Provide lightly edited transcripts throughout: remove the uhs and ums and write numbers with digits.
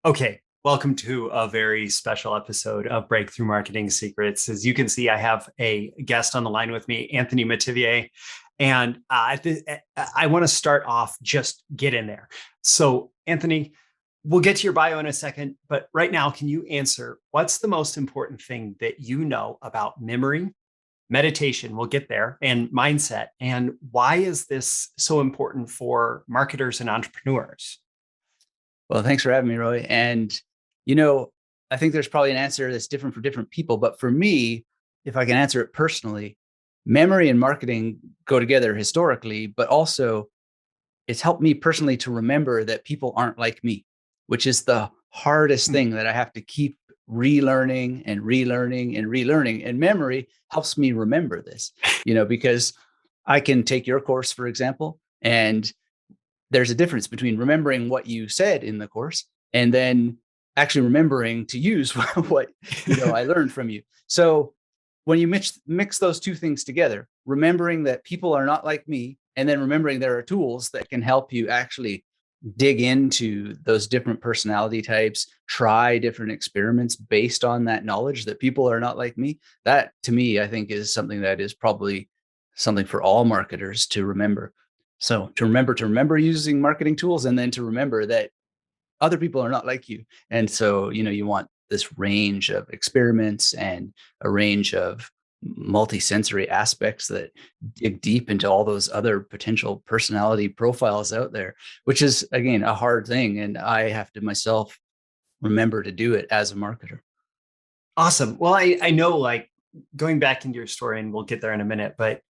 Okay, welcome to a very special episode of Breakthrough Marketing Secrets. As you can see, I have a guest on the line with me, Anthony Metivier. And I want to start off, just get in there. So, Anthony, we'll get to your bio in a second, but right now, can you answer what's the most important thing that you know about memory, meditation? We'll get there, and mindset. And why is this so important for marketers and entrepreneurs? Well, thanks for having me, Roy. I think there's probably an answer that's different for different people. But for me, if I can answer it personally, memory and marketing go together historically, but also it's helped me personally to remember that people aren't like me, which is the hardest thing that I have to keep relearning and relearning and relearning. And memory helps me remember this, because I can take your course, for example, and there's a difference between remembering what you said in the course and then actually remembering to use what I learned from you. So when you mix those two things together, remembering that people are not like me, and then remembering there are tools that can help you actually dig into those different personality types, try different experiments based on that knowledge that people are not like me. That to me, I think is something that is probably something for all marketers to remember. So to remember using marketing tools, and then to remember that other people are not like you. And so, you want this range of experiments and a range of multi-sensory aspects that dig deep into all those other potential personality profiles out there, which is, again, a hard thing. And I have to myself remember to do it as a marketer. Awesome. Well, I know, like, going back into your story, and we'll get there in a minute, but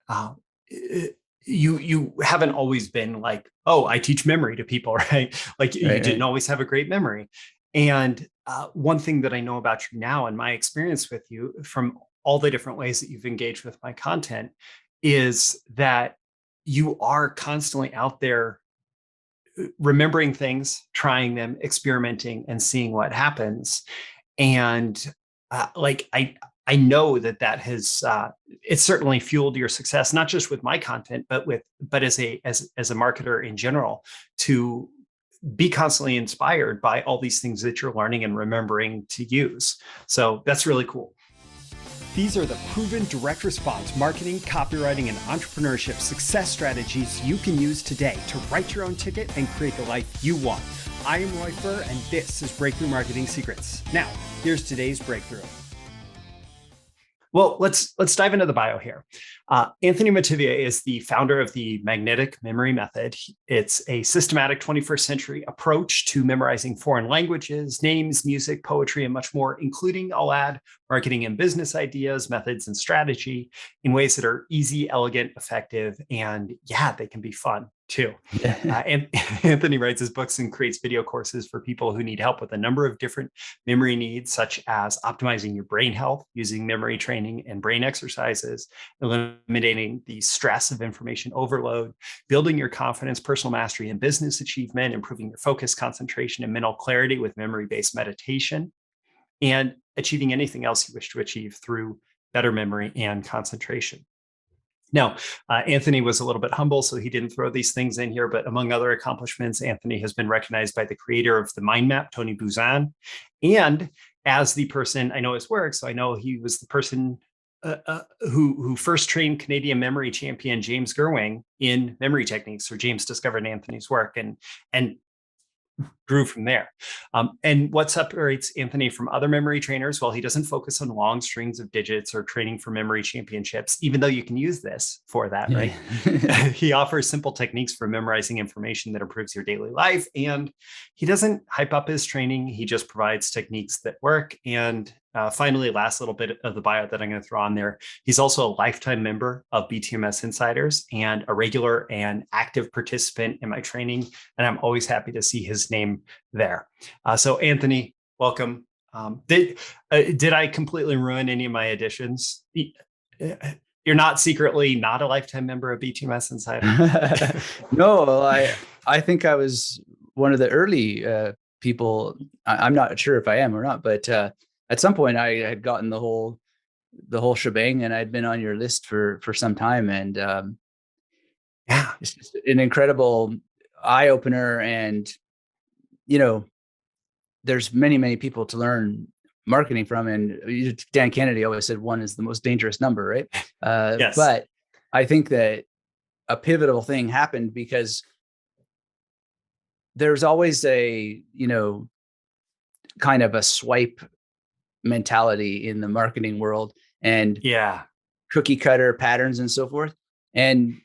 you haven't always been like, oh, I teach memory to people, right? Like, you Right, didn't right. always have a great memory. And one thing that I know about you now, and my experience with you from all the different ways that you've engaged with my content, is that you are constantly out there remembering things, trying them, experimenting, and seeing what happens. And like I know that has it's certainly fueled your success, not just with my content, but as a marketer in general, to be constantly inspired by all these things that you're learning and remembering to use. So that's really cool. These are the proven direct response marketing, copywriting, and entrepreneurship success strategies you can use today to write your own ticket and create the life you want. I am Roy Furr, and this is Breakthrough Marketing Secrets. Now, here's today's breakthrough. Well, let's dive into the bio here. Anthony Metivier is the founder of the magnetic memory method. It's a systematic 21st century approach to memorizing foreign languages, names, music, poetry, and much more, including, I'll add, marketing and business ideas, methods, and strategy in ways that are easy, elegant, effective, and yeah, they can be fun too. And Anthony writes his books and creates video courses for people who need help with a number of different memory needs, such as optimizing your brain health using memory training and brain exercises, eliminating the stress of information overload, building your confidence, personal mastery, and business achievement, improving your focus, concentration, and mental clarity with memory-based meditation, and achieving anything else you wish to achieve through better memory and concentration. Now, Anthony was a little bit humble, so he didn't throw these things in here, but among other accomplishments, Anthony has been recognized by the creator of the mind map, Tony Buzan, and as the person, I know his work, so I know he was the person who first trained Canadian memory champion James Gerwing in memory techniques. So James discovered Anthony's work and grew from there. And what separates Anthony from other memory trainers? Well, he doesn't focus on long strings of digits or training for memory championships, even though you can use this for that, right? He offers simple techniques for memorizing information that improves your daily life. And he doesn't hype up his training. He just provides techniques that work. And finally, last little bit of the bio that I'm going to throw on there. He's also a lifetime member of BTMS Insiders and a regular and active participant in my training. And I'm always happy to see his name there. So Anthony, welcome. Did I completely ruin any of my additions? You're not secretly not a lifetime member of BTMS Insider? No, I think I was one of the early people. I'm not sure if I am or not, but at some point I had gotten the whole shebang, and I'd been on your list for some time. And Yeah. it's just an incredible eye opener. And, you know, there's many, many people to learn marketing from. And Dan Kennedy always said one is the most dangerous number, right? Yes. But I think that a pivotal thing happened because there's always a, kind of a swipe mentality in the marketing world and Yeah. cookie cutter patterns and so forth. And,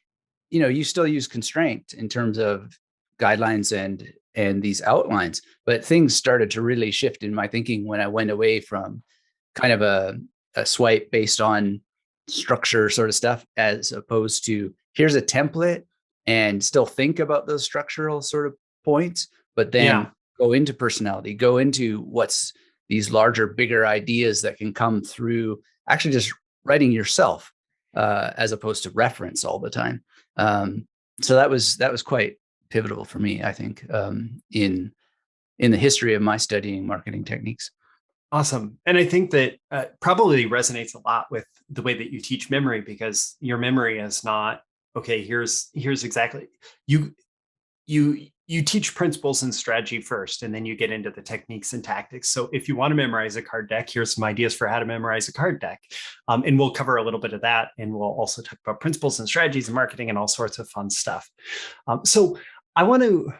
you still use constraint in terms of guidelines and these outlines, but things started to really shift in my thinking when I went away from kind of a swipe based on structure sort of stuff, as opposed to here's a template and still think about those structural sort of points, but then Yeah. go into personality, go into what's these larger, bigger ideas that can come through actually just writing yourself, as opposed to reference all the time. So that was quite pivotal for me, I think, in the history of my studying marketing techniques. Awesome. And I think that probably resonates a lot with the way that you teach memory, because your memory is not, okay, here's exactly, you you teach principles and strategy first, and then you get into the techniques and tactics. So if you want to memorize a card deck, here's some ideas for how to memorize a card deck. And we'll cover a little bit of that. And we'll also talk about principles and strategies and marketing and all sorts of fun stuff. So I want to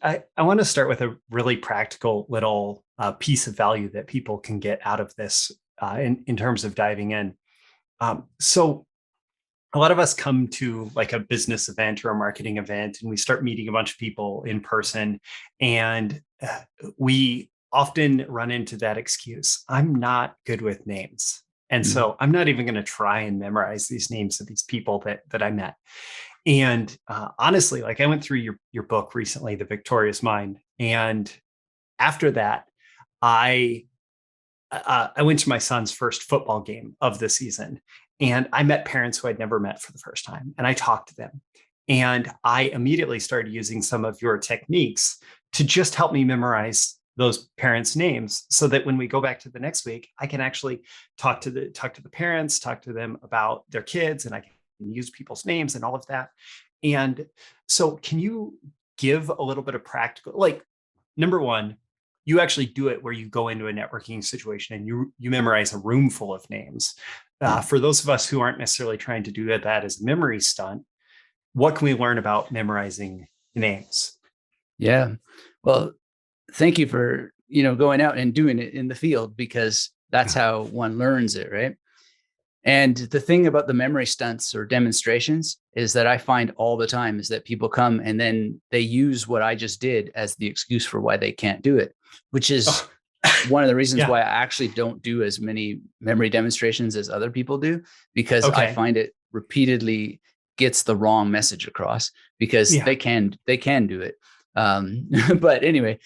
I want to start with a really practical little piece of value that people can get out of this in terms of diving in. So a lot of us come to like a business event or a marketing event, and we start meeting a bunch of people in person, and we often run into that excuse: I'm not good with names, and Mhm. so I'm not even going to try and memorize these names of these people that I met. And honestly, like, I went through your book recently, The Victorious Mind, and after that, I I went to my son's first football game of the season, and I met parents who I'd never met for the first time, and I talked to them. And I immediately started using some of your techniques to just help me memorize those parents' names, so that when we go back to the next week, I can actually talk to the parents, talk to them about their kids, and I can use people's names and all of that. And so, can you give a little bit of practical, like, number one, you actually do it where you go into a networking situation and you memorize a room full of names. Mhm. For those of us who aren't necessarily trying to do that as a memory stunt, what can we learn about memorizing names? Yeah. Well, thank you for, going out and doing it in the field, because that's how one learns it, right? And the thing about the memory stunts or demonstrations is that I find all the time is that people come and then they use what I just did as the excuse for why they can't do it, which is Oh, one of the reasons yeah. why I actually don't do as many memory demonstrations as other people do, because I Okay. find it repeatedly gets the wrong message across, because Yeah. they can do it. But anyway,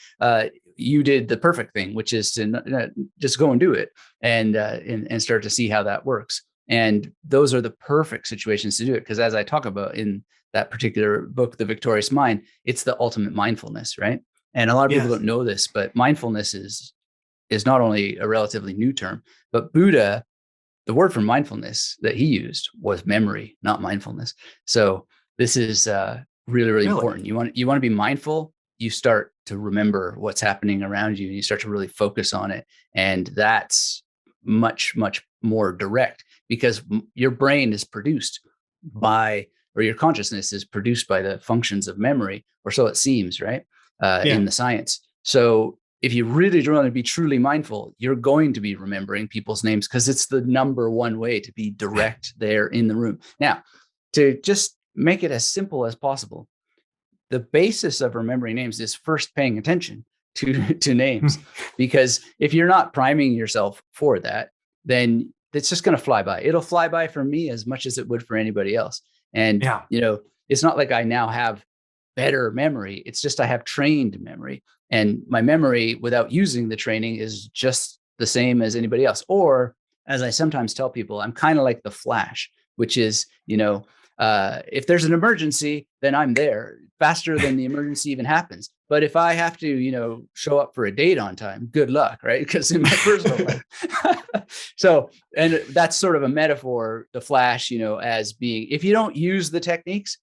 you did the perfect thing, which is to just go and do it, and start to see how that works. And those are the perfect situations to do it, because as I talk about in that particular book, The Victorious Mind, it's the ultimate mindfulness, right? And a lot of people Yes. don't know this, but mindfulness is not only a relatively new term, but Buddha, the word for mindfulness that he used was memory, not mindfulness. So this is really, really Really? important. You want to be mindful. You start to remember what's happening around you, and you start to really focus on it, and that's much, much more direct, because your brain is produced by, or your consciousness is produced by the functions of memory, or so it seems, right? Yeah. In the science. So if you really want to be truly mindful, you're going to be remembering people's names, because it's the number one way to be direct there in the room. Now, to just make it as simple as possible, the basis of remembering names is first paying attention to names, because if you're not priming yourself for that, then it's just going to fly by. It'll fly by for me as much as it would for anybody else. And Yeah. it's not like I now have better memory. It's just I have trained memory, and my memory without using the training is just the same as anybody else. Or, as I sometimes tell people, I'm kind of like the Flash, which is, if there's an emergency, then I'm there faster than the emergency even happens. But if I have to, show up for a date on time, good luck, right? Because in my personal life. So, and that's sort of a metaphor, the Flash, as being, if you don't use the techniques,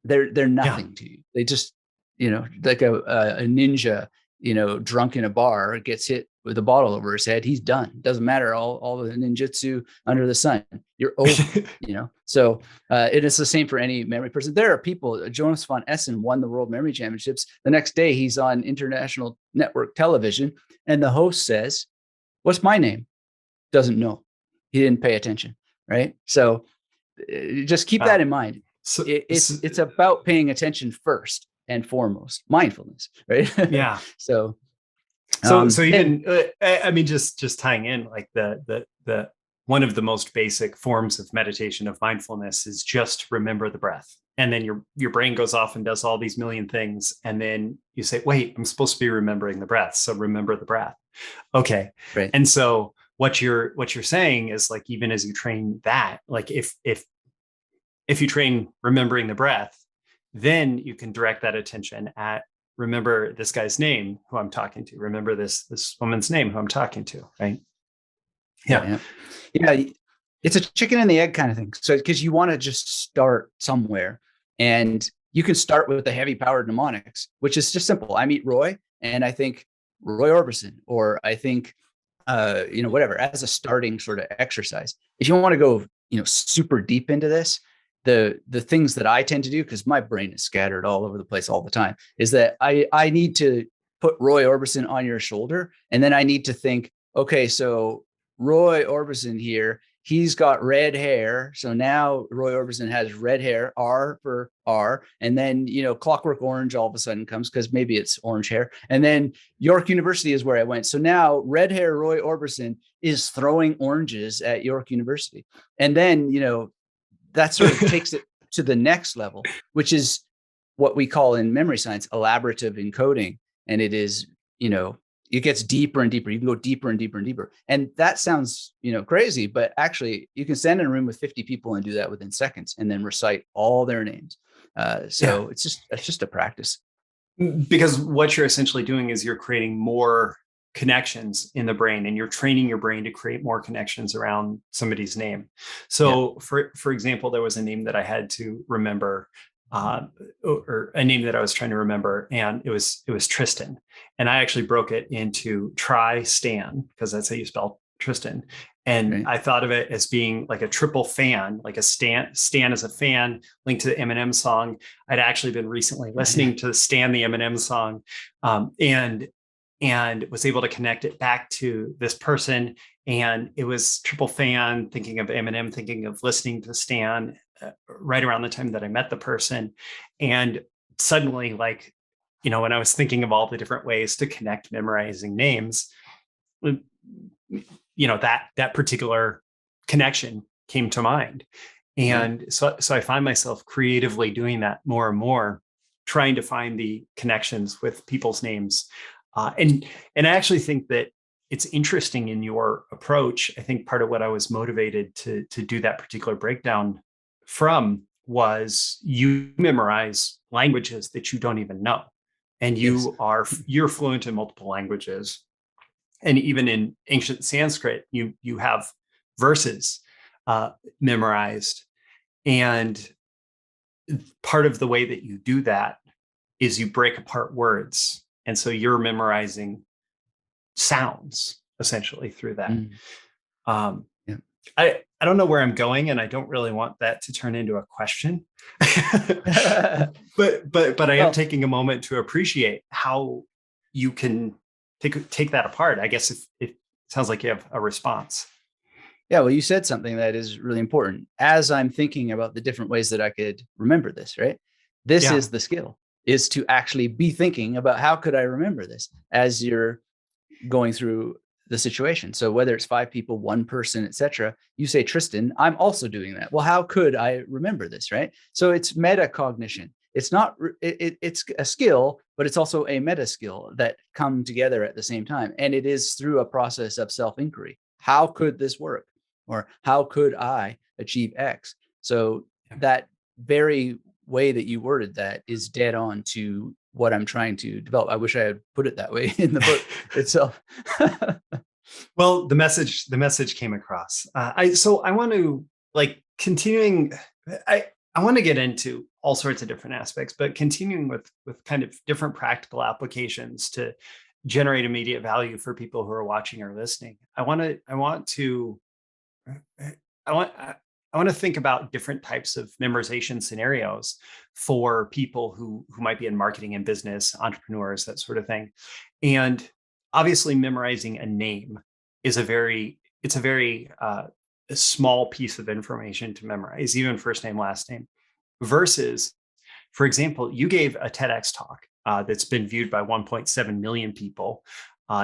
they're Yeah. nothing to you. They just, like a ninja, drunk in a bar, gets hit with a bottle over his head, he's done. Doesn't matter all the ninjutsu under the sun. You're over. So it is the same for any memory person. There are people. Jonas von Essen won the World Memory Championships. The next day, he's on international network television, and the host says, "What's my name?" Doesn't know. He didn't pay attention. Right. So just keep that in mind. So, it's about paying attention first and foremost, mindfulness, right? Yeah. So even I mean, just tying in, like the one of the most basic forms of meditation, of mindfulness, is just remember the breath. And then your brain goes off and does all these million things, and then you say, wait, I'm supposed to be remembering the breath, so remember the breath. Okay. Right. And so what you're saying is, like, even as you train that, like if you train remembering the breath, then you can direct that attention at, remember this guy's name who I'm talking to, remember this woman's name who I'm talking to, right? Yeah. It's a chicken and the egg kind of thing. So because you want to just start somewhere, and you can start with the heavy powered mnemonics, which is just simple. I meet Roy and I think Roy Orbison, or I think whatever, as a starting sort of exercise. If you want to go super deep into this, the things that I tend to do, because my brain is scattered all over the place all the time, is that I need to put Roy Orbison on your shoulder, and then I need to think, okay, so Roy Orbison here, he's got red hair. So now Roy Orbison has red hair, R for R. And then, Clockwork Orange all of a sudden comes, because maybe it's orange hair. And then York University is where I went. So now red hair Roy Orbison is throwing oranges at York University. And then, that sort of takes it to the next level, which is what we call in memory science elaborative encoding. And it is, it gets deeper and deeper. You can go deeper and deeper and deeper. And that sounds, crazy, but actually you can stand in a room with 50 people and do that within seconds, and then recite all their names. It's just a practice. Because what you're essentially doing is you're creating more connections in the brain, and you're training your brain to create more connections around somebody's name. So for example, there was a name that I had to remember, or a name that I was trying to remember, and it was Tristan. And I actually broke it into Tristan, because that's how you spell Tristan. And I thought of it as being like a triple fan, like a Stan as a fan, linked to the Eminem song. I'd actually been recently listening to Stan the Eminem song, and was able to connect it back to this person. And it was triple fan, thinking of Eminem, thinking of listening to Stan, right around the time that I met the person. And suddenly, like, when I was thinking of all the different ways to connect memorizing names, that particular connection came to mind. And so I find myself creatively doing that more and more, trying to find the connections with people's names. And I actually think that it's interesting in your approach. I think part of what I was motivated to do that particular breakdown from was, you memorize languages that you don't even know. And you're fluent in multiple languages. And even in ancient Sanskrit, you have verses memorized. And part of the way that you do that is you break apart words. And so you're memorizing sounds essentially through that. I don't know where I'm going, and I don't really want that to turn into a question. but I am taking a moment to appreciate how you can take that apart. I guess if it sounds like you have a response. Yeah, well, you said something that is really important. As I'm thinking about the different ways that I could remember this, right? This is the skill, is to actually be thinking about, how could I remember this as you're going through the situation. So whether it's 5 people, 1 person, etc., you say, Tristan, I'm also doing that. Well, how could I remember this, right? So it's metacognition. It's not, it's a skill, but it's also a meta skill that come together at the same time. And it is through a process of self-inquiry. How could this work? Or how could I achieve X? So that very way that you worded that is dead on to what I'm trying to develop. I wish I had put it that way in the book itself. Well, the message came across. I want to, like, continuing. I want to get into all sorts of different aspects, but continuing with kind of different practical applications to generate immediate value for people who are watching or listening. I want I want to think about different types of memorization scenarios for people who might be in marketing and business, entrepreneurs, that sort of thing. And obviously, memorizing a name is a very a small piece of information to memorize, even first name, last name. Versus, for example, you gave a TEDx talk that's been viewed by 1.7 million people.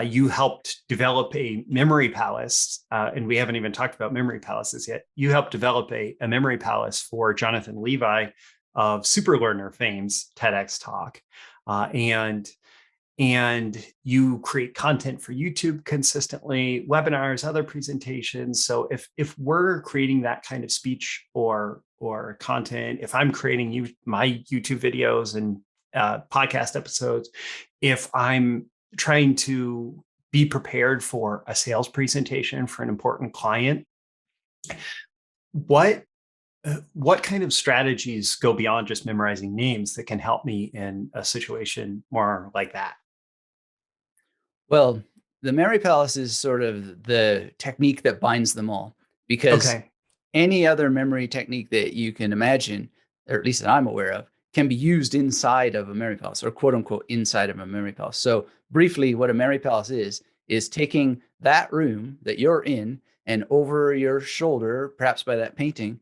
You helped develop a memory palace, and we haven't even talked about memory palaces yet. You helped develop a memory palace for Jonathan Levi of Superlearner fame's TEDx talk, and you create content for YouTube consistently, webinars, other presentations. So if we're creating that kind of speech or content, if I'm creating my YouTube videos and podcast episodes, if I'm trying to be prepared for a sales presentation for an important client, what kind of strategies go beyond just memorizing names that can help me in a situation more like that? Well, the memory palace is sort of the technique that binds them all, because Okay. any other memory technique that you can imagine, or at least that I'm aware of, can be used inside of a memory palace, or quote unquote inside of a memory palace. So briefly, what a memory palace is taking that room that you're in, and over your shoulder, perhaps by that painting,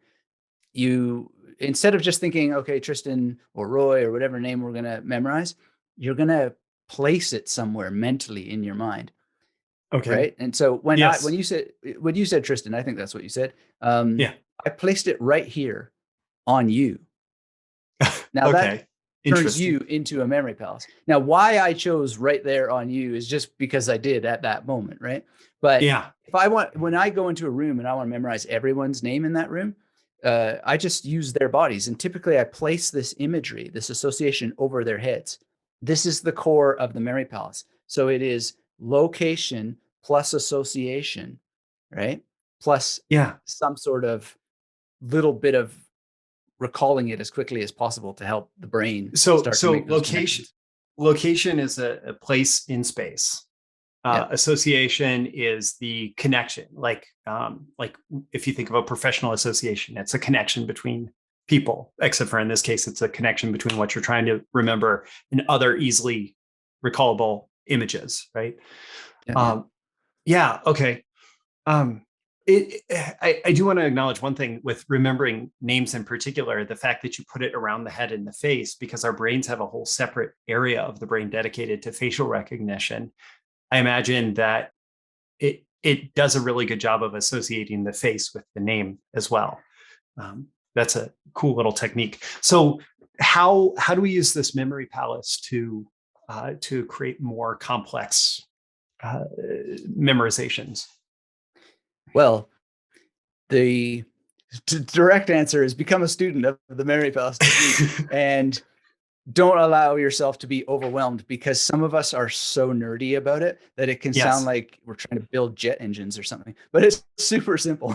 you, instead of just thinking, okay, Tristan or Roy or whatever name we're going to memorize, you're going to place it somewhere mentally in your mind. Okay. Right. And so Yes. when you said Tristan, I think that's what you said. Yeah. I placed it right here on you. Now that Okay. turns Interesting. you into a memory palace. Now, why I chose right there on you is just because I did at that moment. Right. But Yeah. if when I go into a room and I want to memorize everyone's name in that room, I just use their bodies. And typically I place this imagery, this association over their heads. This is the core of the memory palace. So it is location plus association, right? Plus Yeah. some sort of little bit of recalling it as quickly as possible to help the brain So start to make those location connections. is a place in space. Yeah. Association is the connection. Like if you think of a professional association, it's a connection between people. Except for in this case, it's a connection between what you're trying to remember and other easily recallable images, right? Yeah. Yeah. Um, yeah. Okay. Um, I do want to acknowledge one thing with remembering names in particular, the fact that you put it around the head and the face, because our brains have a whole separate area of the brain dedicated to facial recognition. I imagine that it does a really good job of associating the face with the name as well. That's a cool little technique. So how do we use this memory palace to create more complex uh, memorizations? Well, the direct answer is become a student of the memory palace technique, and don't allow yourself to be overwhelmed, because some of us are so nerdy about it that it can sound Yes. like we're trying to build jet engines or something, but it's super simple.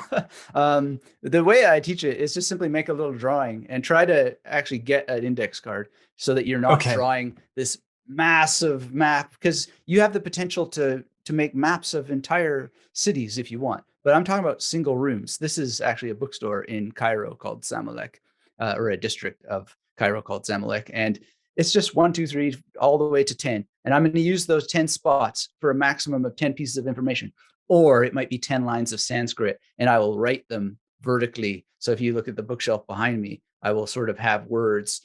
The way I teach it is just simply make a little drawing and try to actually get an index card so that you're not Okay. drawing this massive map, because you have the potential to make maps of entire cities if you want. But I'm talking about single rooms. This is actually a bookstore in Cairo called Zamalek, or a district of Cairo called Zamalek. And it's just 1, 2, 3, all the way to 10. And I'm going to use those 10 spots for a maximum of 10 pieces of information. Or it might be 10 lines of Sanskrit, and I will write them vertically. So if you look at the bookshelf behind me, I will sort of have words,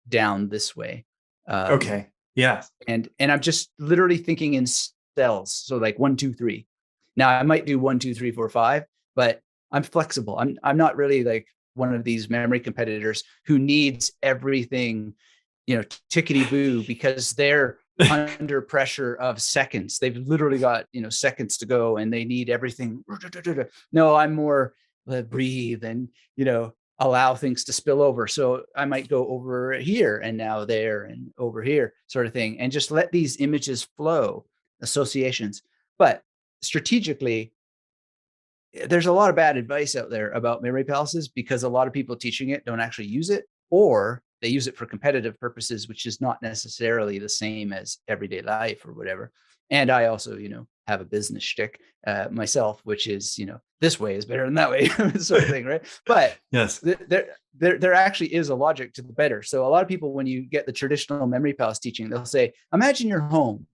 down this way. Um, Okay. Yeah. and I'm just literally thinking in cells. So like 1, 2, 3. Now I might do 1, 2, 3, 4, 5, but I'm flexible. I'm not really like one of these memory competitors who needs everything, tickety boo, because they're under pressure of seconds. They've literally got, seconds to go and they need everything. No, I'm more breathe and, allow things to spill over. So I might go over here and now there and over here, sort of thing, and just let these images flow, associations. But strategically, there's a lot of bad advice out there about memory palaces because a lot of people teaching it don't actually use it, or they use it for competitive purposes, which is not necessarily the same as everyday life or whatever. And I also, have a business shtick myself, which is, this way is better than that way, sort of thing, right? But Yes. there actually is a logic to the better. So a lot of people, when you get the traditional memory palace teaching, they'll say, imagine you're home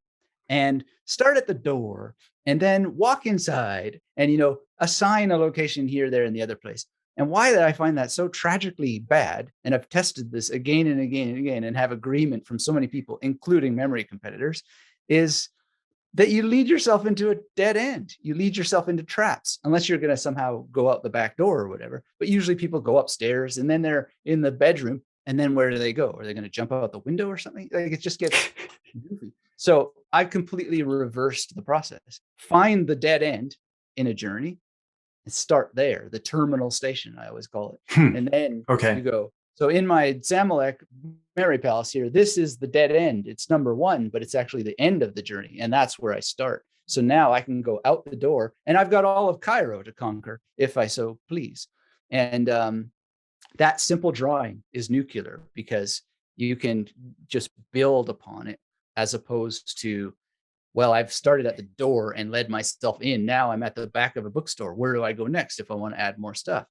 and start at the door and then walk inside and, assign a location here, there, and the other place. And why did I find that so tragically bad? And I've tested this again and again and again and have agreement from so many people, including memory competitors, is that you lead yourself into a dead end. You lead yourself into traps, unless you're going to somehow go out the back door or whatever. But usually people go upstairs and then they're in the bedroom. And then where do they go? Are they going to jump out the window or something? Like, it just gets goofy. So I've completely reversed the process. Find the dead end in a journey and start there, the terminal station, I always call it. And then Okay. you go. So in my Zamalek Memory Palace here, this is the dead end. It's number one, but it's actually the end of the journey. And that's where I start. So now I can go out the door and I've got all of Cairo to conquer if I so please. And that simple drawing is nuclear because you can just build upon it, as opposed to, well, I've started at the door and led myself in. Now I'm at the back of a bookstore. Where do I go next if I want to add more stuff?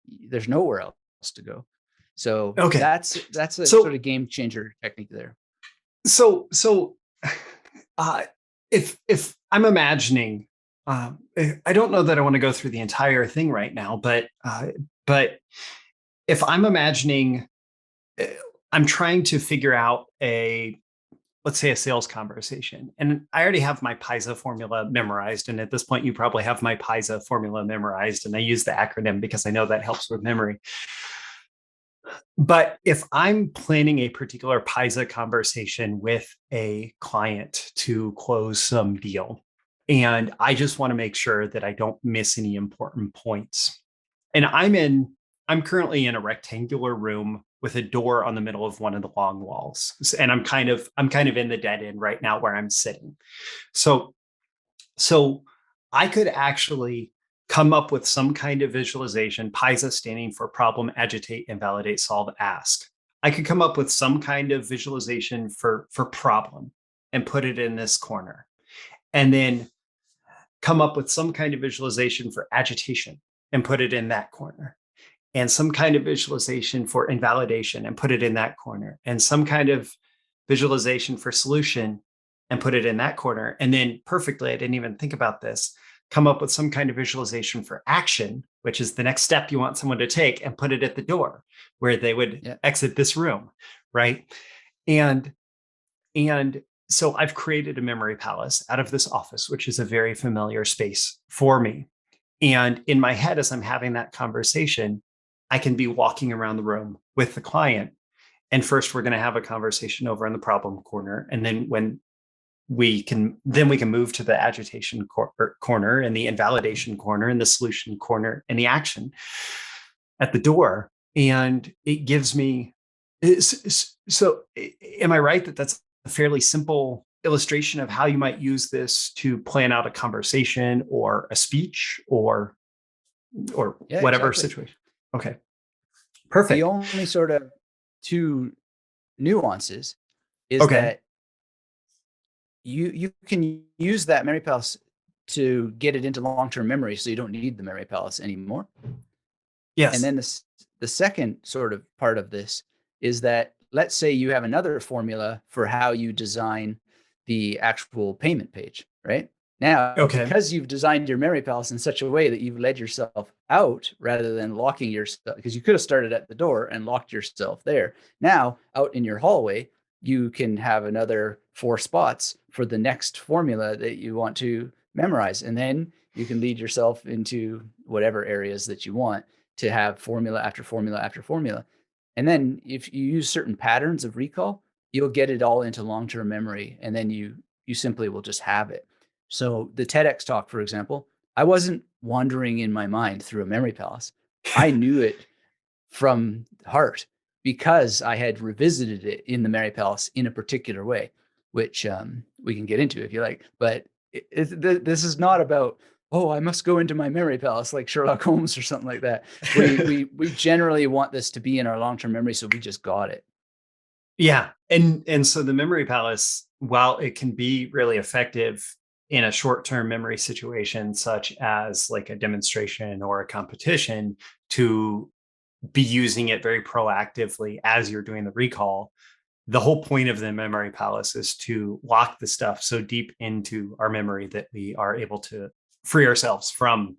There's nowhere else to go. So Okay. that's a sort of game changer technique there. So if I'm imagining, I don't know that I want to go through the entire thing right now, but if I'm imagining, I'm trying to figure out let's say a sales conversation, and I already have my PISA formula memorized. And at this point, you probably have my PISA formula memorized, and I use the acronym because I know that helps with memory. But if I'm planning a particular PISA conversation with a client to close some deal, and I just want to make sure that I don't miss any important points, and I'm currently in a rectangular room with a door on the middle of one of the long walls, and I'm kind of in the dead end right now where I'm sitting. So I could actually come up with some kind of visualization, PISA standing for problem, agitate, invalidate, solve, ask. I could come up with some kind of visualization for problem and put it in this corner, and then come up with some kind of visualization for agitation and put it in that corner, and some kind of visualization for invalidation and put it in that corner, and some kind of visualization for solution and put it in that corner. And then perfectly, I didn't even think about this, come up with some kind of visualization for action, which is the next step you want someone to take, and put it at the door where they would exit this room, right? And so I've created a memory palace out of this office, which is a very familiar space for me. And in my head, as I'm having that conversation, I can be walking around the room with the client. And first, we're going to have a conversation over in the problem corner. And then we can move to the agitation corner and the invalidation corner and the solution corner and the action at the door. And it gives me, so am I right that that's a fairly simple illustration of how you might use this to plan out a conversation or a speech or whatever situation? Okay, perfect. The only sort of two nuances is that you can use that memory palace to get it into long-term memory, so you don't need the memory palace anymore. Yes. And then the second sort of part of this is that, let's say you have another formula for how you design the actual payment page, right? Now, because you've designed your memory palace in such a way that you've led yourself out rather than locking yourself, because you could have started at the door and locked yourself there. Now, out in your hallway, you can have another 4 spots for the next formula that you want to memorize. And then you can lead yourself into whatever areas that you want to have formula after formula after formula. And then if you use certain patterns of recall, you'll get it all into long-term memory. And then you simply will just have it. So the TEDx talk, for example, I wasn't wandering in my mind through a memory palace. I knew it from heart because I had revisited it in the memory palace in a particular way, which we can get into if you like. But this is not about, oh, I must go into my memory palace like Sherlock Holmes or something like that. We generally want this to be in our long-term memory, so we just got it. Yeah. And so the memory palace, while it can be really effective in a short-term memory situation, such as like a demonstration or a competition, to be using it very proactively as you're doing the recall, the whole point of the memory palace is to lock the stuff so deep into our memory that we are able to free ourselves from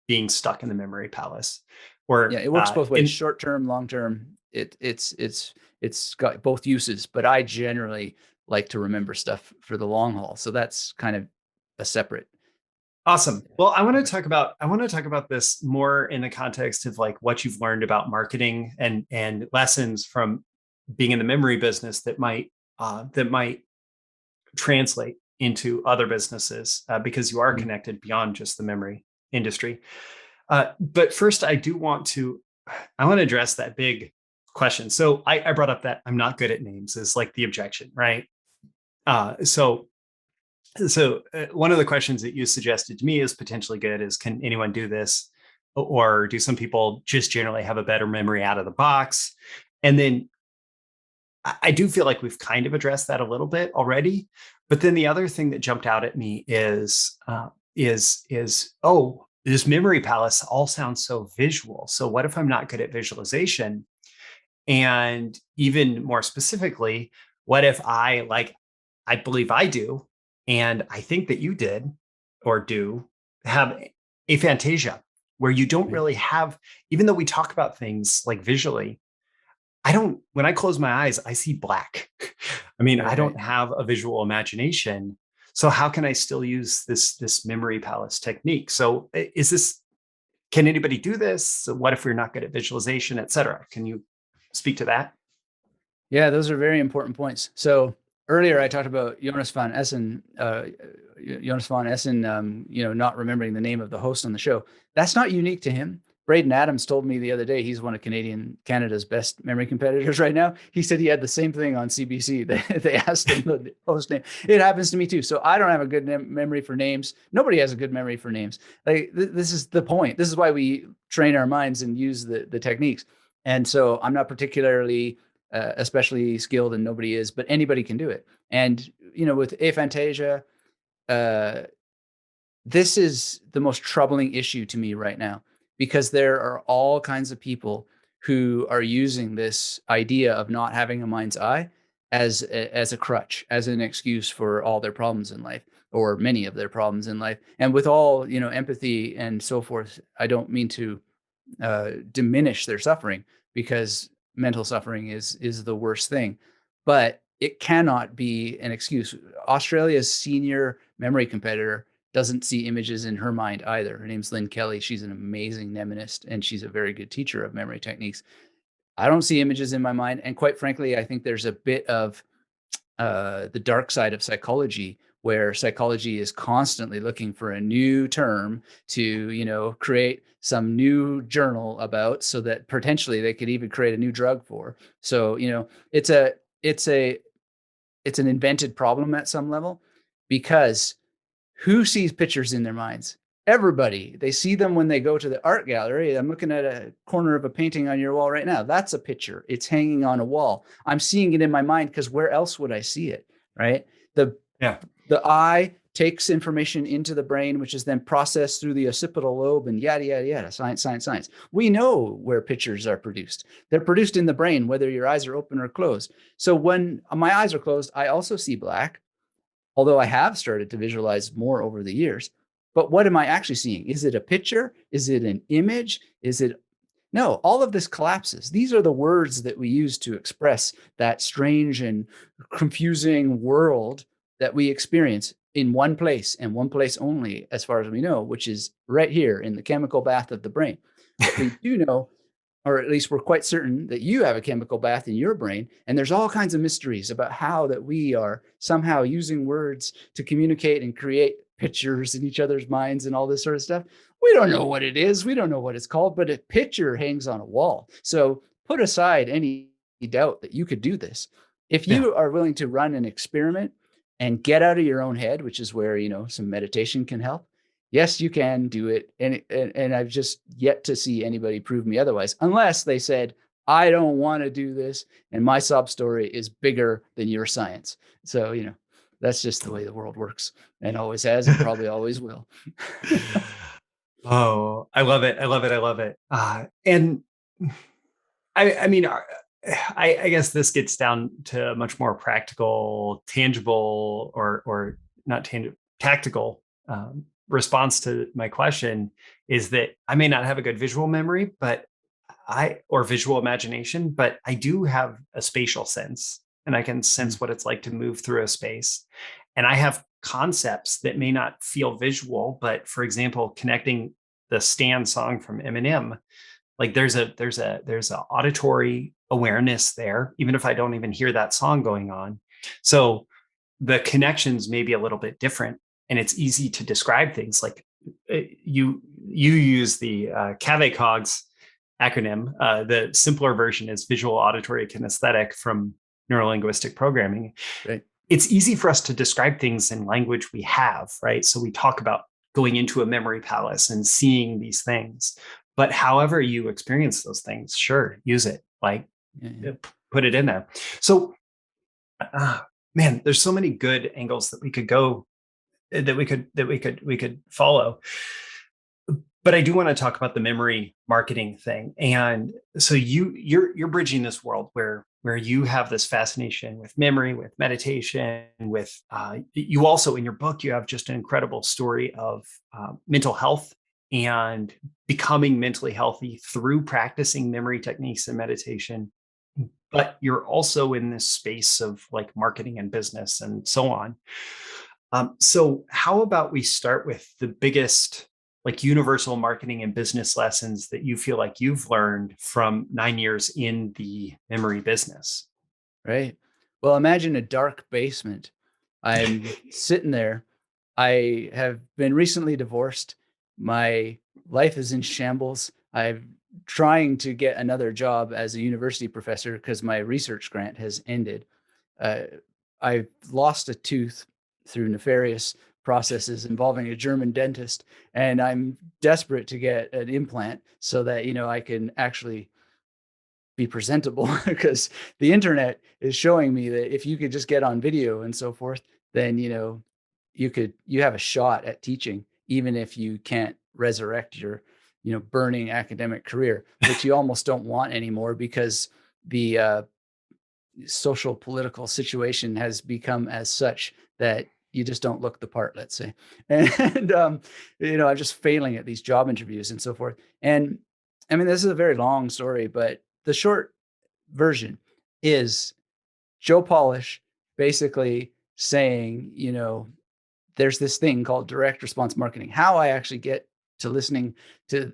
being stuck in the memory palace. Yeah, Or it works both ways, in short term, long term. It's got both uses, but I generally like to remember stuff for the long haul. So that's kind of a separate. Awesome. Well, I want to talk about this more in the context of like what you've learned about marketing and lessons from being in the memory business that might translate into other businesses, because you are Mhm. connected beyond just the memory industry. But first, I want to address that big question. So I brought up that I'm not good at names is like the objection, right? So one of the questions that you suggested to me is potentially good is, can anyone do this? Or do some people just generally have a better memory out of the box? And then I do feel like we've kind of addressed that a little bit already. But then the other thing that jumped out at me is oh, this memory palace all sounds so visual. So what if I'm not good at visualization? And even more specifically, what if I believe I do, and I think that you did or do have aphantasia, where you don't Right. really have, even though we talk about things like visually, I don't, when I close my eyes, I see black. I mean, I Right. Right. don't have a visual imagination. So how can I still use this memory palace technique? So is this, can anybody do this? So what if we're not good at visualization, et cetera? Can you speak to that? Yeah, those are very important points. So earlier I talked about Jonas von Essen, not remembering the name of the host on the show. That's not unique to him. Braden Adams told me the other day he's one of Canada's best memory competitors right now. He said he had the same thing on CBC. They asked him the host name. It happens to me too. So I don't have a good memory for names. Nobody has a good memory for names. Like this is the point. This is why we train our minds and use the techniques. And so I'm not particularly especially skilled, and nobody is, but anybody can do it. And with aphantasia, uh, this is the most troubling issue to me right now, because there are all kinds of people who are using this idea of not having a mind's eye as a crutch, as an excuse for all their problems in life, or many of their problems in life. And with all empathy and so forth, I don't mean to diminish their suffering, because mental suffering is the worst thing, but it cannot be an excuse. Australia's senior memory competitor doesn't see images in her mind either. Her name's Lynn Kelly. She's an amazing mnemonist, and she's a very good teacher of memory techniques. I don't see images in my mind, and quite frankly, I think there's a bit of the dark side of psychology, where psychology is constantly looking for a new term to create some new journal about, so that potentially they could even create a new drug for. So it's a it's a it's an invented problem at some level, because who sees pictures in their minds? Everybody. They see them when they go to the art gallery. I'm looking at a corner of a painting on your wall right now. That's a picture. It's hanging on a wall. I'm seeing it in my mind, because where else would I see it? Right? The Yeah. the eye takes information into the brain, which is then processed through the occipital lobe, and yada, yada, yada. Science, science, science. We know where pictures are produced. They're produced in the brain, whether your eyes are open or closed. So when my eyes are closed, I also see black, although I have started to visualize more over the years. But what am I actually seeing? Is it a picture? Is it an image? Is it No, all of this collapses. These are the words that we use to express that strange and confusing world that we experience in one place, and one place only, as far as we know, which is right here in the chemical bath of the brain. But we do know, or at least we're quite certain, that you have a chemical bath in your brain, and there's all kinds of mysteries about how that we are somehow using words to communicate and create pictures in each other's minds and all this sort of stuff. We don't know what it is, we don't know what it's called, but a picture hangs on a wall. So put aside any doubt that you could do this. If Yeah. you are willing to run an experiment and get out of your own head, which is where some meditation can help, yes, you can do it. And I've just yet to see anybody prove me otherwise, unless they said, I don't want to do this. And my sob story is bigger than your science. So, that's just the way the world works, and always has and probably always will. Oh, I love it. I love it. I love it. And I mean, I guess this gets down to a much more practical, tangible, or not tangible, tactical response to my question is that I may not have a good visual memory, or visual imagination, but I do have a spatial sense, and I can sense what it's like to move through a space. And I have concepts that may not feel visual, but for example, connecting the Stand song from Eminem, like there's a auditory awareness there, even if I don't even hear that song going on. So the connections may be a little bit different, and it's easy to describe things like you use the CAVCOGS acronym. The simpler version is visual, auditory, kinesthetic from neurolinguistic programming. Right. It's easy for us to describe things in language we have, right? So we talk about going into a memory palace and seeing these things. But however you experience those things, sure, use it. Like, put it in there. So, man, there's so many good angles that we could go, that we could follow. But I do want to talk about the memory marketing thing. And so you're bridging this world where you have this fascination with memory, with meditation, with you also, in your book, you have just an incredible story of mental health and becoming mentally healthy through practicing memory techniques and meditation. But you're also in this space of like marketing and business and so on. So how about we start with the biggest, like, universal marketing and business lessons that you feel like you've learned from 9 years in the memory business? Right. Well, imagine a dark basement. I'm sitting there. I have been recently divorced. My life is in shambles. I'm trying to get another job as a university professor because my research grant has ended. Uh, I lost a tooth through nefarious processes involving a German dentist, and I'm desperate to get an implant so that I can actually be presentable, because the internet is showing me that if you could just get on video and so forth, then you have a shot at teaching, even if you can't resurrect your burning academic career, which you almost don't want anymore because the social political situation has become as such that you just don't look the part, let's say. And I'm just failing at these job interviews and so forth. And I mean, this is a very long story, but the short version is Joe Polish basically saying, there's this thing called direct response marketing. How I actually get to listening to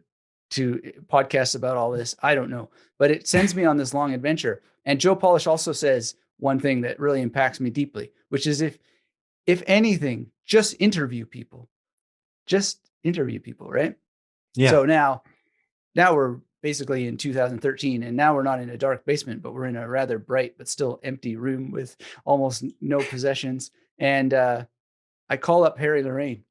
podcasts about all this, I don't know, but it sends me on this long adventure. And Joe Polish also says one thing that really impacts me deeply, which is, if anything, just interview people. Just interview people, right? Yeah. So now we're basically in 2013, and now we're not in a dark basement, but we're in a rather bright but still empty room with almost no possessions. And I call up Harry Lorraine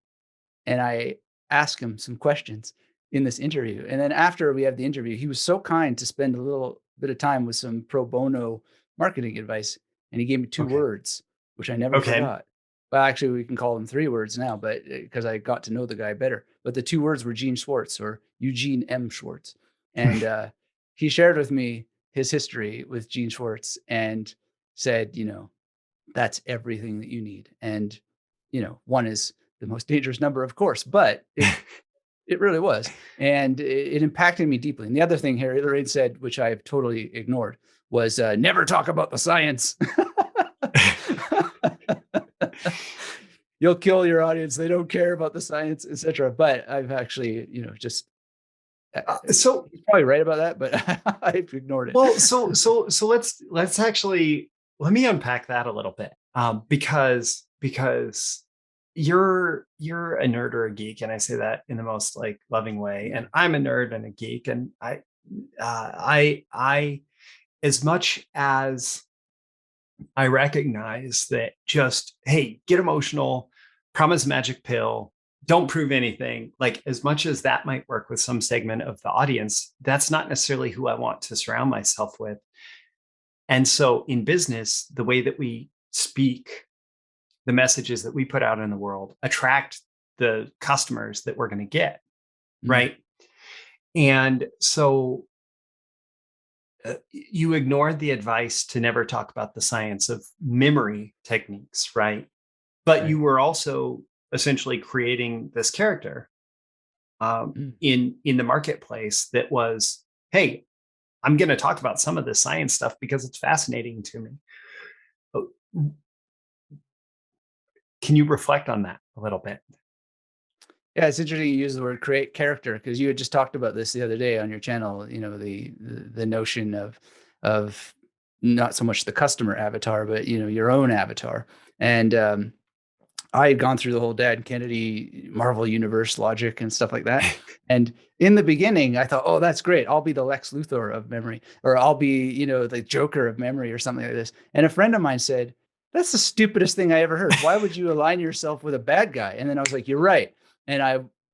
and I ask him some questions in this interview. And then after we had the interview, he was so kind to spend a little bit of time with some pro bono marketing advice. And he gave me two Okay. words, which I never Okay. forgot. Well, actually, we can call them three words now, but because I got to know the guy better. But the two words were Gene Schwartz, or Eugene M. Schwartz. And he shared with me his history with Gene Schwartz and said, that's everything that you need. And, one is the most dangerous number, of course, but it really was. And it impacted me deeply. And the other thing Harry Lorraine said, which I have totally ignored, was never talk about the science. You'll kill your audience. They don't care about the science, etc. But I've actually, just so he's probably right about that, but I've ignored it. Well, so let's actually, let me unpack that a little bit, because you're a nerd or a geek, and I say that in the most like loving way. And I'm a nerd and a geek, and I as much as I recognize that, just, hey, get emotional, promise a magic pill, don't prove anything. Like, as much as that might work with some segment of the audience, that's not necessarily who I want to surround myself with. And so in business, the way that we speak, the messages that we put out in the world attract the customers that we're going to get, Mm. right? And so you ignored the advice to never talk about the science of memory techniques, right? But Right. you were also essentially creating this character Mm. in the marketplace that was, hey, I'm going to talk about some of the science stuff because it's fascinating to me. Oh, can you reflect on that a little bit? Yeah, it's interesting you use the word create character because you had just talked about this the other day on your channel. You know, the notion of not so much the customer avatar, but your own avatar. And I had gone through the whole Dan Kennedy Marvel Universe logic and stuff like that. And in the beginning, I thought, oh, that's great. I'll be the Lex Luthor of memory, or I'll be, the Joker of memory, or something like this. And a friend of mine said, that's the stupidest thing I ever heard. Why would you align yourself with a bad guy? And then I was like, you're right. And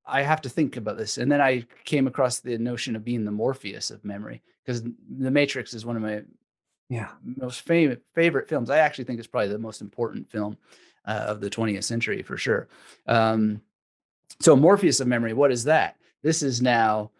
I have to think about this. And then I came across the notion of being the Morpheus of memory, because The Matrix is one of my Yeah. most favorite films. I actually think it's probably the most important film of the 20th century for sure. Um, so Morpheus of memory, what is that? This is now,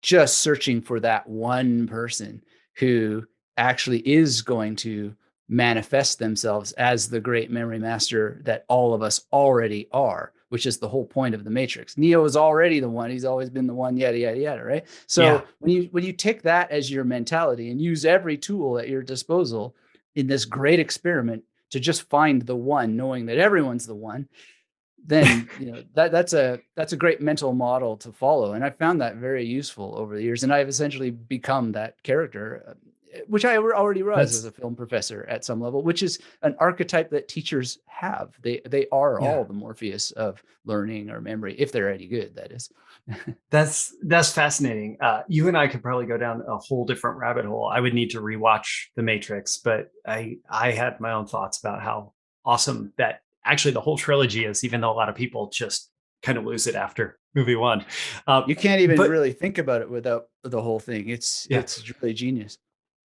just searching for that one person who actually is going to manifest themselves as the great memory master that all of us already are, which is the whole point of the Matrix. Neo is already the one. He's always been the one, yada, yada, yada, right? Yeah. So when you take that as your mentality and use every tool at your disposal in this great experiment to just find the one, knowing that everyone's the one, then that's a great mental model to follow, and I found that very useful over the years, and I've essentially become that character, which I already was as That's, a film professor at some level, which is an archetype that teachers have. They are yeah. all the Morpheus of learning or memory, if they're any good, that is. That's fascinating. You and I could probably go down a whole different rabbit hole. I would need to rewatch The Matrix, but I had my own thoughts about how awesome that actually the whole trilogy is, even though a lot of people just kind of lose it after movie one. You can't even But really think about it without the whole thing. it's yeah, it's really genius.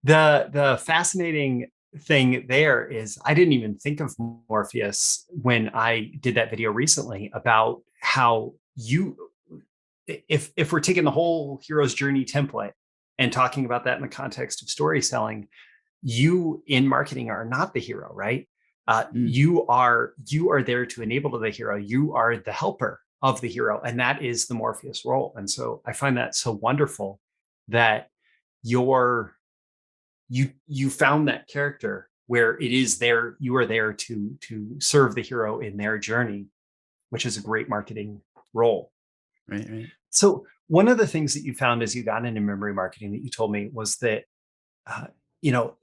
the fascinating thing there is I didn't even think of Morpheus when I did that video recently about how you, if we're taking the whole hero's journey template and talking about that in the context of story selling, you in marketing are not the hero, right? Mm, You are there to enable the hero. You are the helper of the hero, and that is the Morpheus role. And so I find that so wonderful that you're you found that character where it is there, you are there to serve the hero in their journey, which is a great marketing role. right, right. So one of the things that you found as you got into memory marketing that you told me was that uh, you know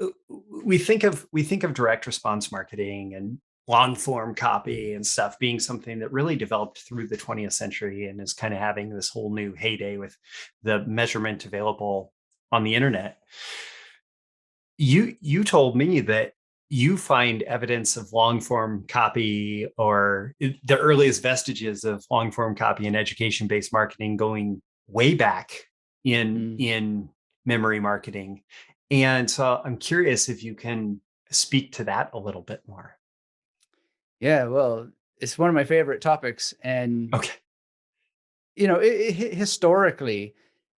we think of direct response marketing and long form copy and stuff being something that really developed through the 20th century and is kind of having this whole new heyday with the measurement available on the internet. You told me that you find evidence of long form copy or the earliest vestiges of long form copy and education based marketing going way back Mm. in memory marketing. And so I'm curious if you can speak to that a little bit more. Yeah, well, it's one of my favorite topics, and Okay. historically,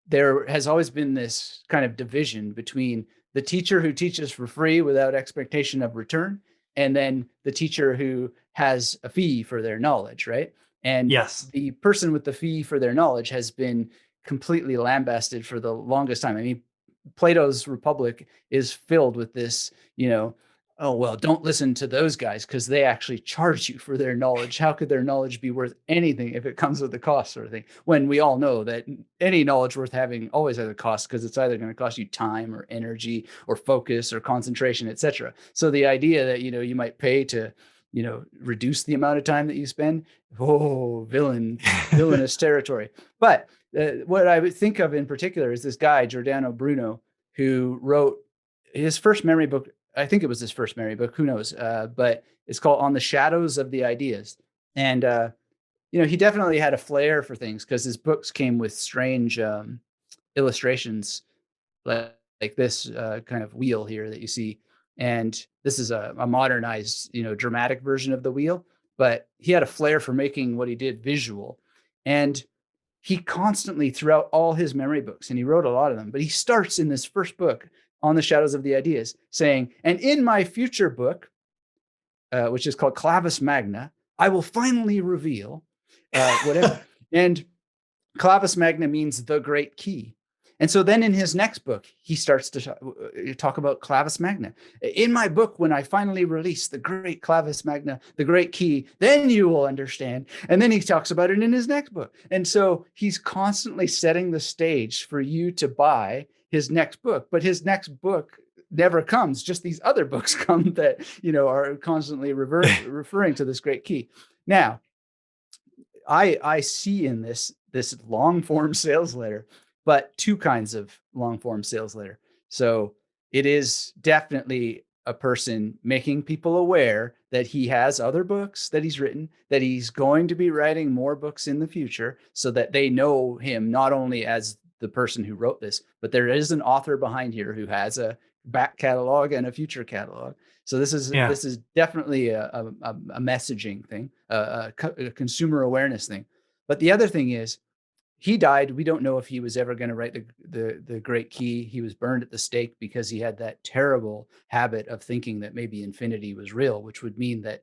there has always been this kind of division between the teacher who teaches for free without expectation of return, and then the teacher who has a fee for their knowledge, right? And Yes. the person with the fee for their knowledge has been completely lambasted for the longest time. I mean, Plato's Republic is filled with this, oh, well, don't listen to those guys because they actually charge you for their knowledge. How could their knowledge be worth anything if it comes with a cost, sort of thing? When we all know that any knowledge worth having always has a cost, because it's either going to cost you time or energy or focus or concentration, etc. So the idea that, you might pay to, reduce the amount of time that you spend, oh, villainous territory. But what I would think of in particular is this guy, Giordano Bruno, who wrote his first memory book. I think it was his first memory book. Who knows? But it's called On the Shadows of the Ideas. And he definitely had a flair for things because his books came with strange illustrations, like this kind of wheel here that you see. And this is a modernized, dramatic version of the wheel, but he had a flair for making what he did visual. And he constantly, throughout all his memory books, and he wrote a lot of them, but he starts in this first book, On the Shadows of the Ideas, saying, and in my future book, which is called Clavis Magna, I will finally reveal whatever. And Clavis Magna means the great key. And so then in his next book, he starts to talk about Clavis Magna. In my book, when I finally release the great Clavis Magna, the great key, then you will understand. And then he talks about it in his next book. And so he's constantly setting the stage for you to buy his next book. But his next book never comes. Just these other books come that, are constantly referring to this great key. Now, I see in this long form sales letter, but two kinds of long form sales letter. So it is definitely a person making people aware that he has other books that he's written, that he's going to be writing more books in the future, so that they know him not only as the person who wrote this, but there is an author behind here who has a back catalog and a future catalog. So this Yeah. is definitely a messaging thing, a consumer awareness thing. But the other thing is, he died. We don't know if he was ever going to write the great key. He was burned at the stake because he had that terrible habit of thinking that maybe infinity was real, which would mean that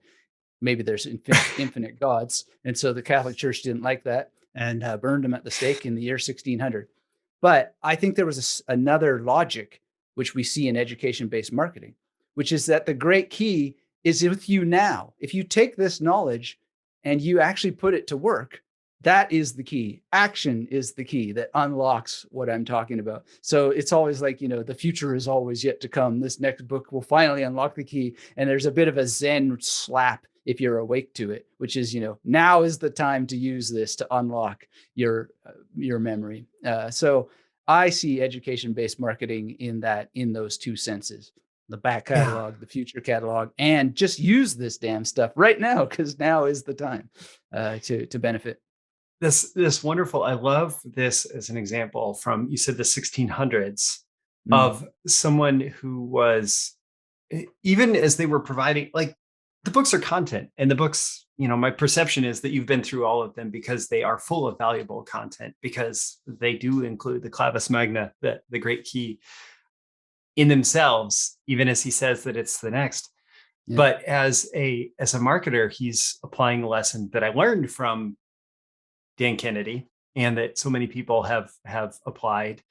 maybe there's infinite gods. And so the Catholic Church didn't like that and burned him at the stake in the year 1600. But I think there was another logic, which we see in education-based marketing, which is that the great key is with you now. If you take this knowledge and you actually put it to work, that is the key. Action is the key that unlocks what I'm talking about. So it's always like, the future is always yet to come. This next book will finally unlock the key. And there's a bit of a Zen slap if you're awake to it, which is, now is the time to use this to unlock your memory. So I see education-based marketing in those two senses: the back Yeah. catalog, the future catalog, and just use this damn stuff right now, because now is the time to benefit. This wonderful. I love this as an example from, you said, the 1600s, Mm, of someone who was, even as they were providing, like, the books are content, and the books, my perception is that you've been through all of them because they are full of valuable content, because they do include the Clavis Magna, the great key, in themselves, even as he says that it's the next. yeah. But as a marketer, he's applying a lesson that I learned from Dan Kennedy, and that so many people have applied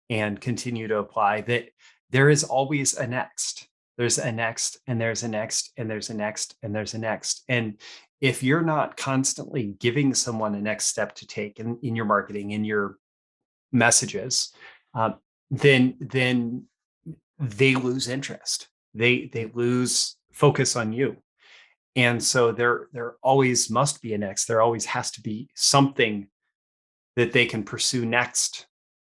and continue to apply, that there is always a next. There's a next, and there's a next, and there's a next, and there's a next. And if you're not constantly giving someone a next step to take in your marketing, in your messages, uh, then they lose interest. They lose focus on you. And so there always must be a next. There always has to be something that they can pursue next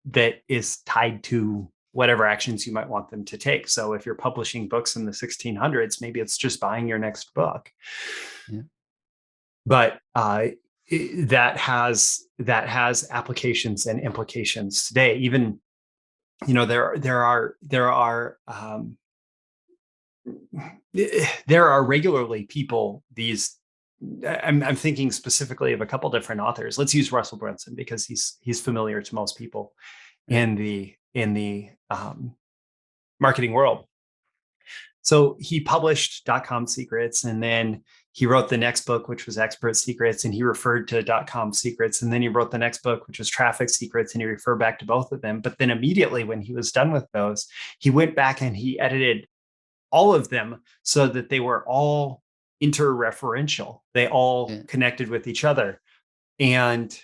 that is tied to whatever actions you might want them to take. So if you're publishing books in the 1600s, maybe it's just buying your next book. Yeah. But that has applications and implications today. Even, there are regularly people, I'm thinking specifically of a couple different authors. Let's use Russell Brunson, because he's familiar to most people Right. in the marketing world. So he published .com secrets, and then he wrote the next book, which was Expert Secrets, and he referred to .com secrets. And then he wrote the next book, which was Traffic Secrets, and he referred back to both of them. But then immediately when he was done with those, he went back and he edited all of them so that they were all interreferential. They all Yeah. connected with each other. And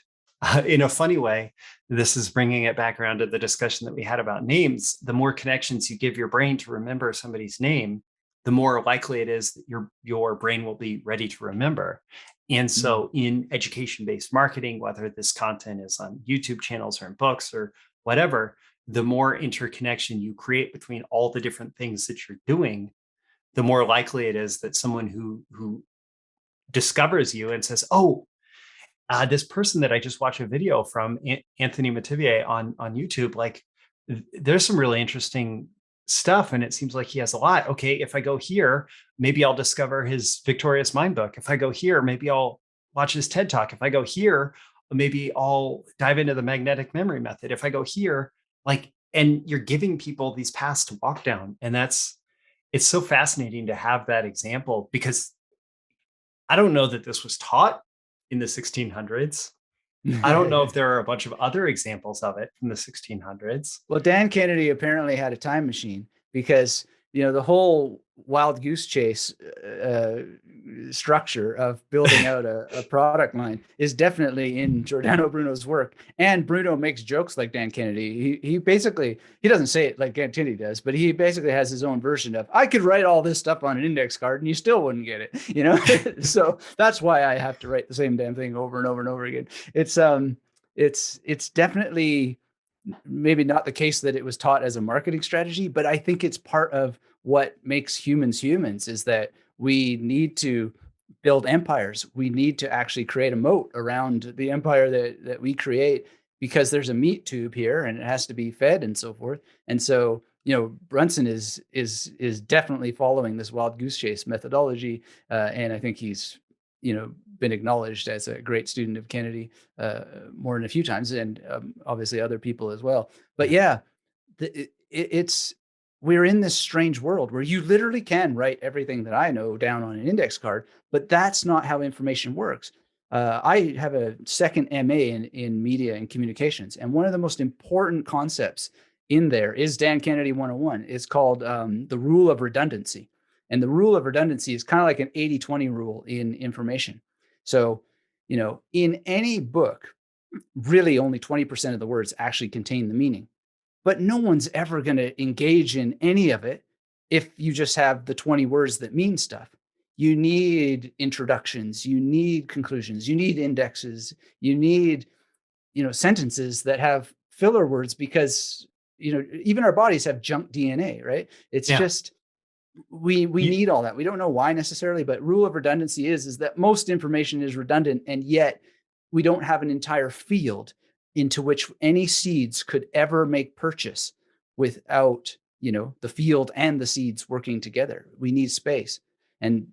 in a funny way, this is bringing it back around to the discussion that we had about names. The more connections you give your brain to remember somebody's name, the more likely it is that your brain will be ready to remember. And Mm, so in education-based marketing, whether this content is on YouTube channels or in books or whatever, the more interconnection you create between all the different things that you're doing, the more likely it is that someone who discovers you and says, "Oh, this person that I just watched a video from, Anthony Metivier on YouTube, like there's some really interesting stuff, and it seems like he has a lot. Okay, if I go here, maybe I'll discover his Victorious Mind book. If I go here, maybe I'll watch his TED talk. If I go here, maybe I'll dive into the magnetic memory method. If I go here, like, and you're giving people these paths to walk down, and it's so fascinating to have that example, because I don't know that this was taught in the 1600s. I don't know if there are a bunch of other examples of it from the 1600s. Well, Dan Kennedy apparently had a time machine, because the whole wild goose chase structure of building out a product line is definitely in Giordano Bruno's work. And Bruno makes jokes like Dan Kennedy. He basically, he doesn't say it like Dan Kennedy does, but he basically has his own version of, I could write all this stuff on an index card and you still wouldn't get it. So that's why I have to write the same damn thing over and over and over again. It's definitely maybe not the case that it was taught as a marketing strategy, but I think it's part of what makes humans humans, is that we need to build empires. We need to actually create a moat around the empire that we create, because there's a meat tube here and it has to be fed and so forth. And so, Brunson is definitely following this wild goose chase methodology. And I think he's, been acknowledged as a great student of Kennedy more than a few times, and obviously other people as well. But yeah, it's we're in this strange world where you literally can write everything that I know down on an index card, but that's not how information works. I have a second MA in media and communications, and one of the most important concepts in there is Dan Kennedy 101. It's called the rule of redundancy. And the rule of redundancy is kind of like an 80-20 rule in information. So, in any book, really only 20% of the words actually contain the meaning. But no one's ever going to engage in any of it if you just have the 20 words that mean stuff. You need introductions, you need conclusions, you need indexes, you need, sentences that have filler words, because, even our bodies have junk DNA, right? It's Yeah. just, we need all that. We don't know why necessarily, but rule of redundancy is that most information is redundant, and yet we don't have an entire field into which any seeds could ever make purchase without, the field and the seeds working together. We need space. And,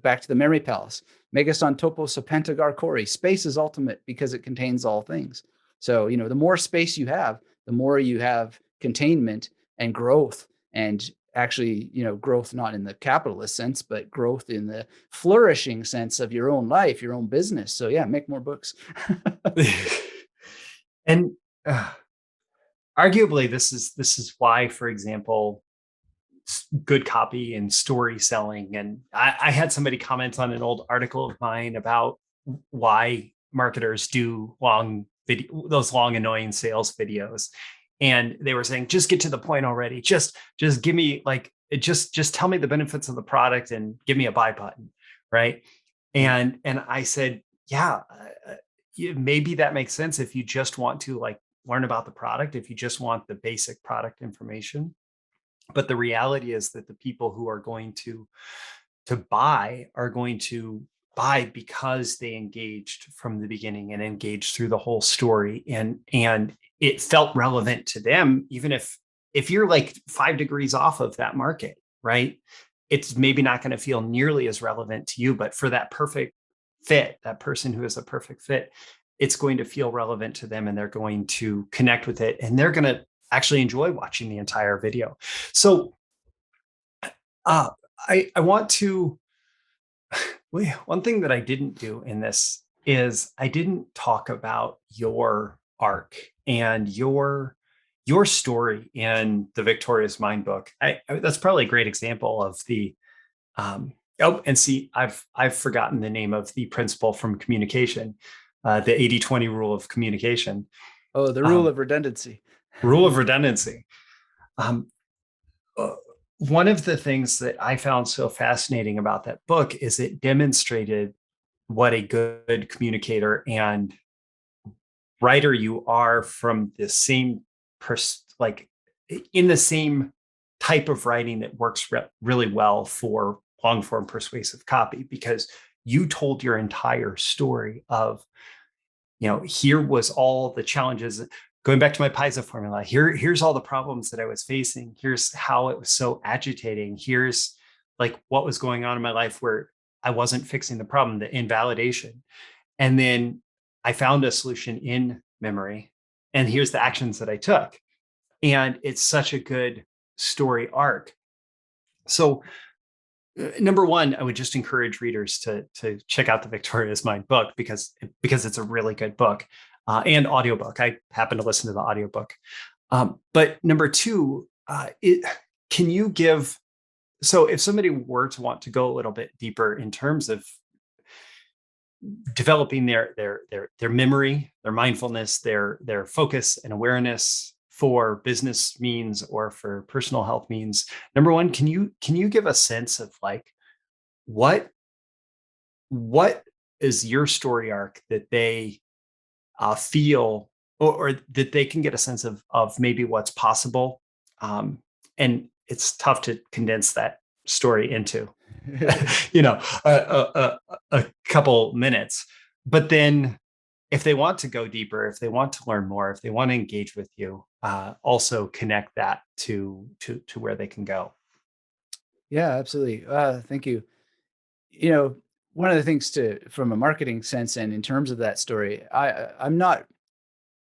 back to the memory palace, megason topos pentagar cori, space is ultimate because it contains all things. So, the more space you have, the more you have containment and growth, and actually, growth not in the capitalist sense, but growth in the flourishing sense of your own life, your own business. So yeah, make more books. And arguably, this is why, for example, good copy and story selling. And I had somebody comment on an old article of mine about why marketers do those long annoying sales videos, and they were saying, just get to the point already. Just give me, like, just tell me the benefits of the product and give me a buy button, right? And I said, yeah, maybe that makes sense if you just want to, like, learn about the product, if you just want the basic product information. But the reality is that the people who are going to buy are going to buy because they engaged from the beginning and engaged through the whole story, and it felt relevant to them, even if you're like 5 degrees off of that market, right? It's maybe not going to feel nearly as relevant to you, but for that perfect fit, that person who is a perfect fit, it's going to feel relevant to them, and they're going to connect with it, and they're going to actually enjoy watching the entire video. So I want to, one thing that I didn't do in this is I didn't talk about your arc and your story in the Victorious Mind book. That's probably a great example of the and see, I've forgotten the name of the principle from communication, the 80-20 rule of communication. Oh, the rule of redundancy. Rule of redundancy. One of the things that I found so fascinating about that book is it demonstrated what a good communicator and writer you are from the same like in the same type of writing that works really well for long form persuasive copy, because you told your entire story of here was all the challenges. Going back to my PISA formula, here's all the problems that I was facing. Here's how it was so agitating. Here's like what was going on in my life where I wasn't fixing the problem, the invalidation. And then I found a solution in memory. And here's the actions that I took. And it's such a good story arc. So number one, I would just encourage readers to check out the Victoria's Mind book because it's a really good book, and audiobook. I happen to listen to the audiobook. But number two, can you give, so if somebody were to want to go a little bit deeper in terms of developing their memory, their mindfulness, their focus and awareness for business means or for personal health means, number one, can you give a sense of like what is your story arc that they feel, or that they can get a sense of maybe what's possible, and it's tough to condense that story into a couple minutes. But then if they want to go deeper, if they want to learn more, if they want to engage with you, also connect that to where they can go. Yeah, absolutely. Thank you. One of the things from a marketing sense and in terms of that story, I'm not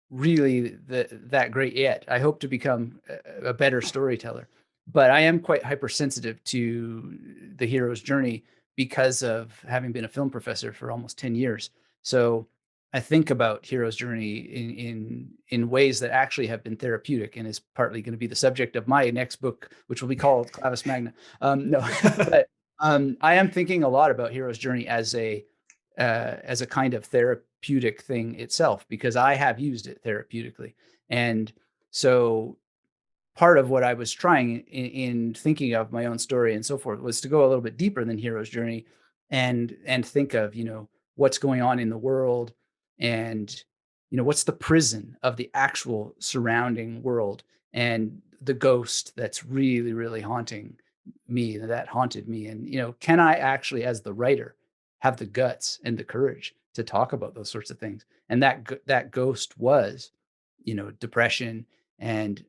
really that great yet. I hope to become a better storyteller, but I am quite hypersensitive to the hero's journey because of having been a film professor for almost 10 years. So I think about hero's journey in ways that actually have been therapeutic, and is partly going to be the subject of my next book, which will be called Clavis Magna. No, but I am thinking a lot about hero's journey as a kind of therapeutic thing itself, because I have used it therapeutically. And so part of what I was trying in thinking of my own story and so forth was to go a little bit deeper than hero's journey and think of, what's going on in the world, and, what's the prison of the actual surrounding world, and the ghost that's really, really haunted me. And, can I actually, as the writer, have the guts and the courage to talk about those sorts of things? And that ghost was, depression. And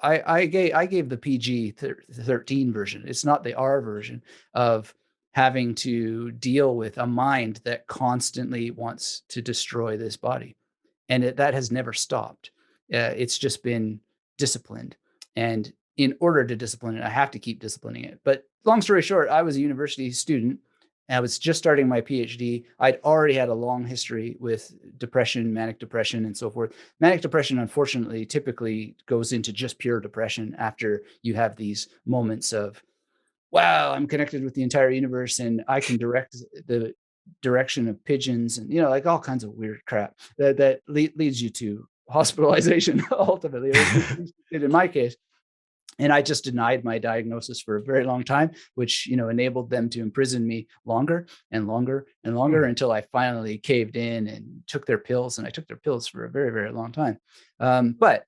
I gave the PG 13 version. It's not the R version of having to deal with a mind that constantly wants to destroy this body, and that has never stopped. It's just been disciplined, and in order to discipline it, I have to keep disciplining it. But long story short, I was a university student. I was just starting my PhD. I'd already had a long history with depression, manic depression, and so forth. Manic depression, unfortunately, typically goes into just pure depression after you have these moments of, wow, I'm connected with the entire universe and I can direct the direction of pigeons, and, like all kinds of weird crap that leads you to hospitalization ultimately, or at least it did in my case. And I just denied my diagnosis for a very long time, which, enabled them to imprison me longer and longer and longer until I finally caved in and took their pills. And I took their pills for a very, very long time. But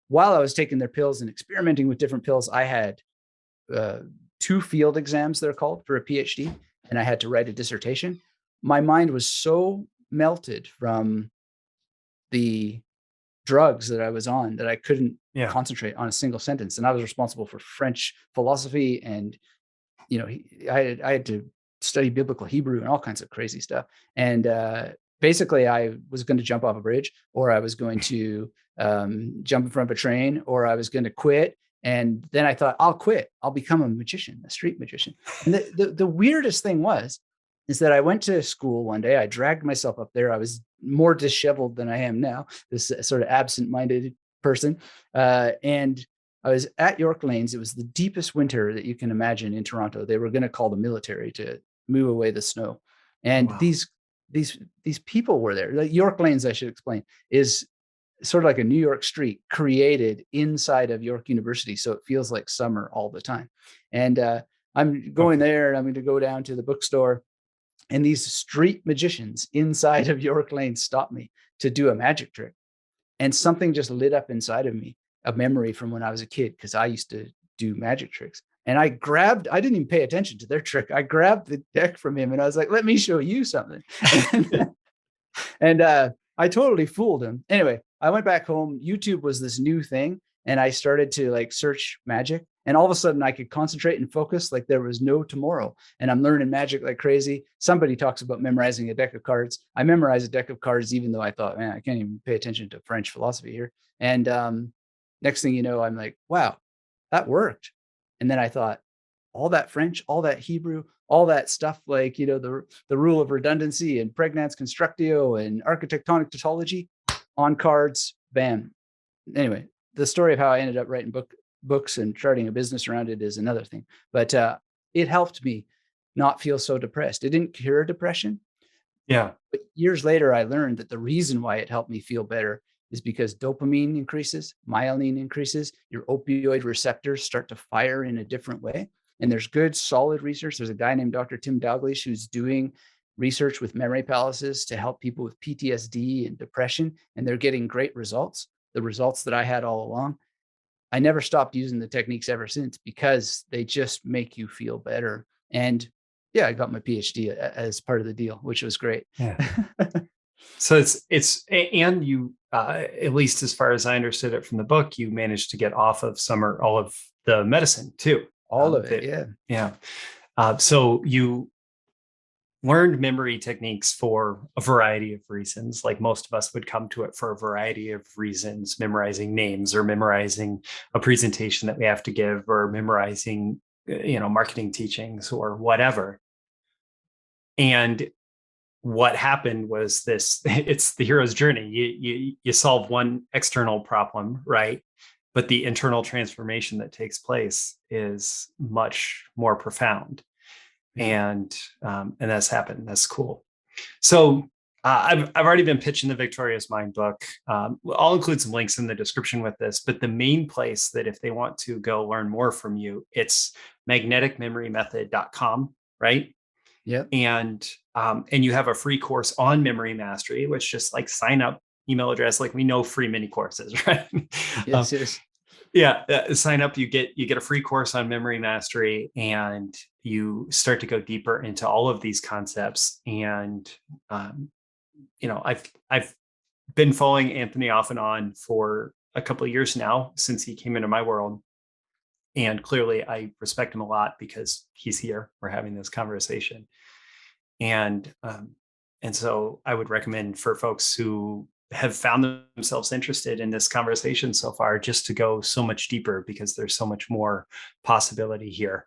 while I was taking their pills and experimenting with different pills, I had 2 field exams, they're called, for a PhD, and I had to write a dissertation. My mind was so melted from the drugs that I was on that I couldn't concentrate on a single sentence. And I was responsible for French philosophy, and, I had to study biblical Hebrew and all kinds of crazy stuff. And basically I was going to jump off a bridge, or I was going to jump in front of a train, or I was going to quit. And then I thought, I'll quit. I'll become a magician, a street magician. And the weirdest thing is that I went to school one day. I dragged myself up there. I was more disheveled than I am now, this sort of absent-minded person. And I was at York Lanes. It was the deepest winter that you can imagine in Toronto. They were going to call the military to move away the snow. And Wow. these people were there. Like York Lanes, I should explain, is sort of like a New York street created inside of York University. So it feels like summer all the time. And I'm going there, and I'm going to go down to the bookstore. And these street magicians inside of York Lane stopped me to do a magic trick. And something just lit up inside of me, a memory from when I was a kid, because I used to do magic tricks. And I didn't even pay attention to their trick. I grabbed the deck from him and I was like, let me show you something. and I totally fooled him. Anyway, I went back home. YouTube was this new thing, and I started to like search magic. And all of a sudden, I could concentrate and focus like there was no tomorrow. And I'm learning magic like crazy. Somebody talks about memorizing a deck of cards. I memorized a deck of cards, even though I thought, man, I can't even pay attention to French philosophy here. And next thing you know, I'm like, wow, that worked. And then I thought, all that French, all that Hebrew, all that stuff, like, you know, the rule of redundancy and pregnans constructio and architectonic tautology on cards, bam. Anyway, the story of how I ended up writing books and starting a business around it is another thing. But it helped me not feel so depressed. It didn't cure depression. Yeah. But years later, I learned that the reason why it helped me feel better is because dopamine increases, myelin increases, your opioid receptors start to fire in a different way. And there's good, solid research. There's a guy named Dr. Tim Dalglish who's doing research with memory palaces to help people with PTSD and depression, and they're getting great results, the results that I had all along. I never stopped using the techniques ever since because they just make you feel better. And yeah, I got my PhD as part of the deal, which was great. Yeah. So and you, at least as far as I understood it from the book, you managed to get off of some or all of the medicine too. All of it. Yeah. Yeah. So you learned memory techniques for a variety of reasons. Like most of us would come to it for a variety of reasons, memorizing names or memorizing a presentation that we have to give or memorizing, marketing teachings or whatever. And what happened was this, it's the hero's journey. You solve one external problem, right? But the internal transformation that takes place is much more profound. And that's happened. That's cool. So I've already been pitching the Victorious Mind book. I'll include some links in the description with this, but the main place that if they want to go learn more from you, it's magneticmemorymethod.com, right? Yeah. And you have a free course on memory mastery, which just like sign up, email address, like we know free mini courses, right? Yes, yes. Yeah, sign up. You get a free course on memory mastery, and you start to go deeper into all of these concepts. And I've been following Anthony off and on for a couple of years now since he came into my world, and clearly I respect him a lot because he's here. We're having this conversation, and so I would recommend for folks who have found themselves interested in this conversation so far, just to go so much deeper because there's so much more possibility here.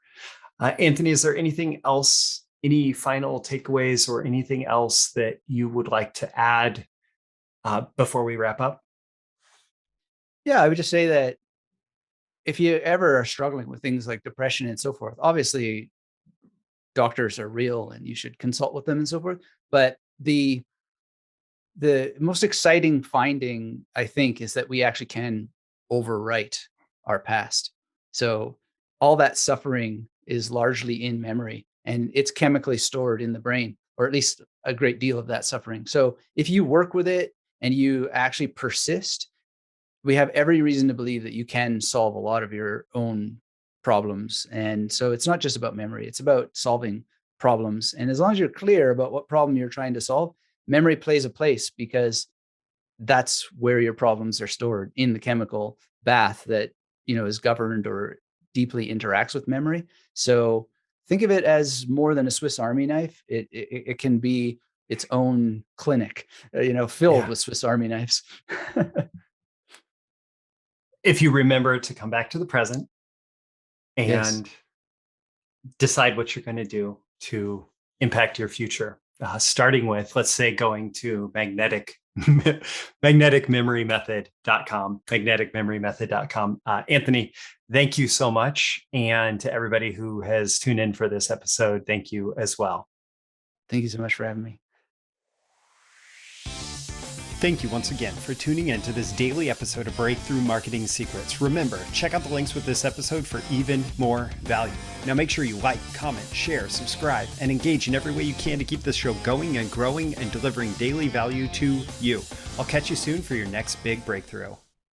Anthony, is there anything else, any final takeaways or anything else that you would like to add before we wrap up? Yeah, I would just say that if you ever are struggling with things like depression and so forth, obviously doctors are real and you should consult with them and so forth. But the most exciting finding, I think, is that we actually can overwrite our past. So all that suffering is largely in memory, and it's chemically stored in the brain, or at least a great deal of that suffering. So if you work with it and you actually persist, we have every reason to believe that you can solve a lot of your own problems. And so it's not just about memory, it's about solving problems. And as long as you're clear about what problem you're trying to solve, memory plays a place because that's where your problems are stored, in the chemical bath that, is governed or deeply interacts with memory. So think of it as more than a Swiss Army knife. It can be its own clinic, filled with Swiss Army knives. If you remember to come back to the present and decide what you're going to do to impact your future, starting with, let's say, going to magneticmemorymethod.com. Anthony, thank you so much. And to everybody who has tuned in for this episode, thank you as well. Thank you so much for having me. Thank you once again for tuning in to this daily episode of Breakthrough Marketing Secrets. Remember, check out the links with this episode for even more value. Now make sure you like, comment, share, subscribe, and engage in every way you can to keep this show going and growing and delivering daily value to you. I'll catch you soon for your next big breakthrough.